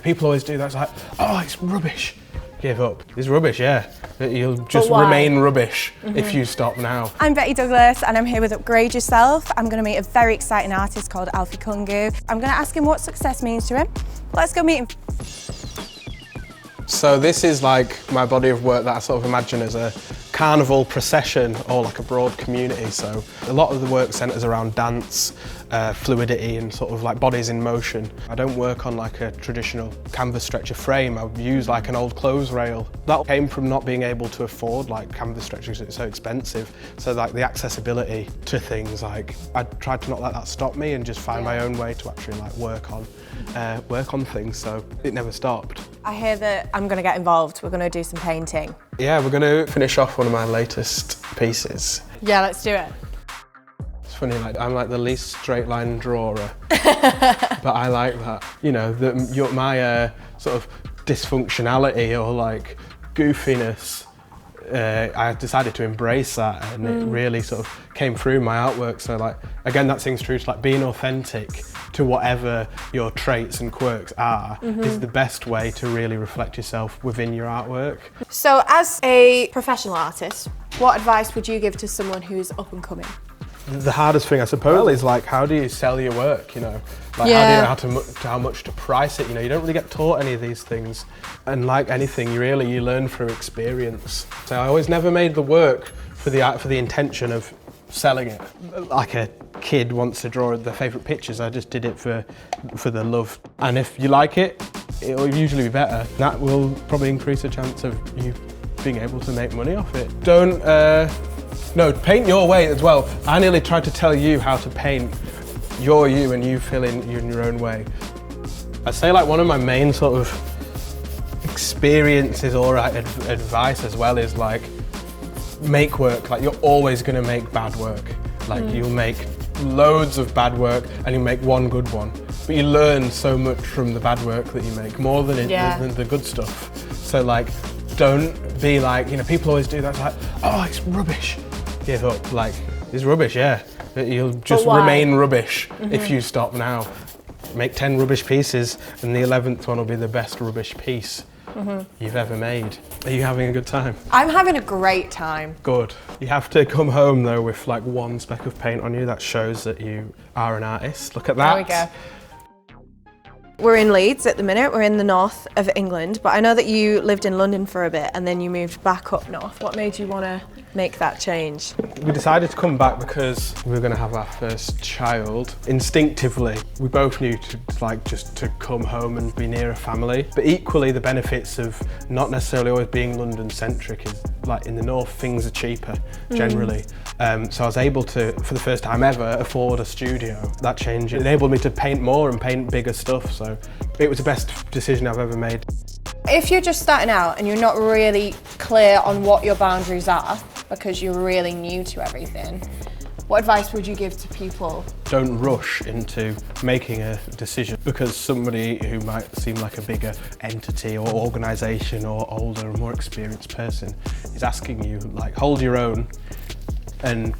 People always do that, it's like, oh, it's rubbish. Give up. It's rubbish, yeah. You'll just remain rubbish if you stop now. I'm Betty Douglas and I'm here with Upgrade Yourself. I'm going to meet a very exciting artist called Alfie Kungu. I'm going to ask him what success means to him. Let's go meet him. So this is like my body of work that I sort of imagine as a carnival procession or like a broad community. So a lot of the work centres around dance, fluidity and sort of like bodies in motion. I don't work on like a traditional canvas stretcher frame. I use like an old clothes rail. That came from not being able to afford like canvas stretchers, it's so expensive. So like the accessibility to things, like I tried to not let that stop me and just find my own way to actually like work on things, so it never stopped. I hear that I'm going to get involved. We're going to do some painting. Yeah, we're going to finish off one of my latest pieces. Yeah, let's do it. It's funny, like I'm like the least straight line drawer, but I like that. You know, my sort of dysfunctionality or like goofiness, I decided to embrace that, and it really sort of came through my artwork. So like, again, that seems true to like being authentic to whatever your traits and quirks are is the best way to really reflect yourself within your artwork. So as a professional artist, what advice would you give to someone who's up and coming? The hardest thing, I suppose, is like, how do you sell your work, you know? Like, how do you know how much to price it, you know? You don't really get taught any of these things. And like anything, you learn through experience. So I always never made the work for the intention of selling it. Like a kid wants to draw their favourite pictures, I just did it for the love. And if you like it, it'll usually be better. That will probably increase the chance of you being able to make money off it. No, paint your way as well. I nearly tried to tell you how to paint your you and you fill in your own way. I'd say like one of my main sort of experiences or advice as well is like, make work. Like, you're always going to make bad work. Like you'll make loads of bad work and you make one good one. But you learn so much from the bad work that you make, more than the good stuff. So like, don't be like, you know, people always do that, it's like, oh, it's rubbish. Give up. Like, it's rubbish, yeah. You'll just remain rubbish if you stop now. Make 10 rubbish pieces and the 11th one will be the best rubbish piece you've ever made. Are you having a good time? I'm having a great time. Good. You have to come home though with like one speck of paint on you. That shows that you are an artist. Look at that. There we go. We're in Leeds at the minute, we're in the north of England, but I know that you lived in London for a bit and then you moved back up north. What made you want to make that change? We decided to come back because we were going to have our first child. Instinctively, we both knew just to come home and be near a family. But equally, the benefits of not necessarily always being London-centric is like in the north, things are cheaper generally. So I was able to, for the first time ever, afford a studio. That change enabled me to paint more and paint bigger stuff. So it was the best decision I've ever made. If you're just starting out and you're not really clear on what your boundaries are, because you're really new to everything, what advice would you give to people? Don't rush into making a decision because somebody who might seem like a bigger entity or organisation or older or more experienced person is asking you, like, hold your own, and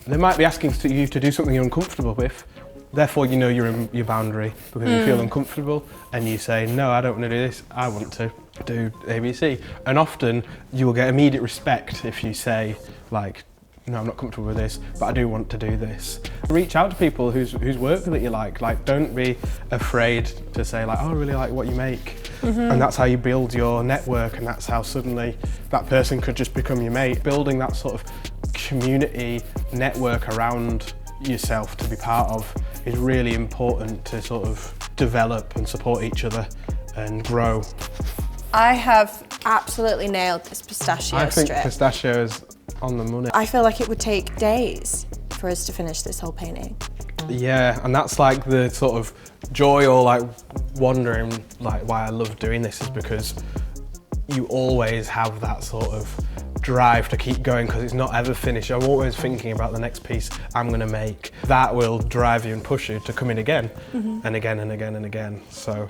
they might be asking you to do something you're uncomfortable with. Therefore, you know you're in your boundary because you feel uncomfortable and you say, no, I don't want to do this, I want to do ABC. And often you will get immediate respect if you say, like, no, I'm not comfortable with this, but I do want to do this. Reach out to people whose work that you like. Like, don't be afraid to say, like, oh, I really like what you make. And that's how you build your network, and that's how suddenly that person could just become your mate. Building that sort of community network around yourself to be part of is really important to sort of develop and support each other and grow. I have absolutely nailed this pistachio strip. I think pistachio is on the money. I feel like it would take days for us to finish this whole painting. Yeah, and that's like the sort of joy or like wondering like why I love doing this is because you always have that sort of drive to keep going because it's not ever finished. I'm always thinking about the next piece I'm going to make. That will drive you and push you to come in again and again and again and again. So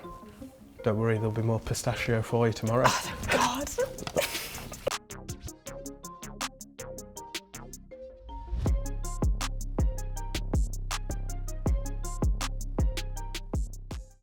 don't worry, there'll be more pistachio for you tomorrow. Oh, thank God.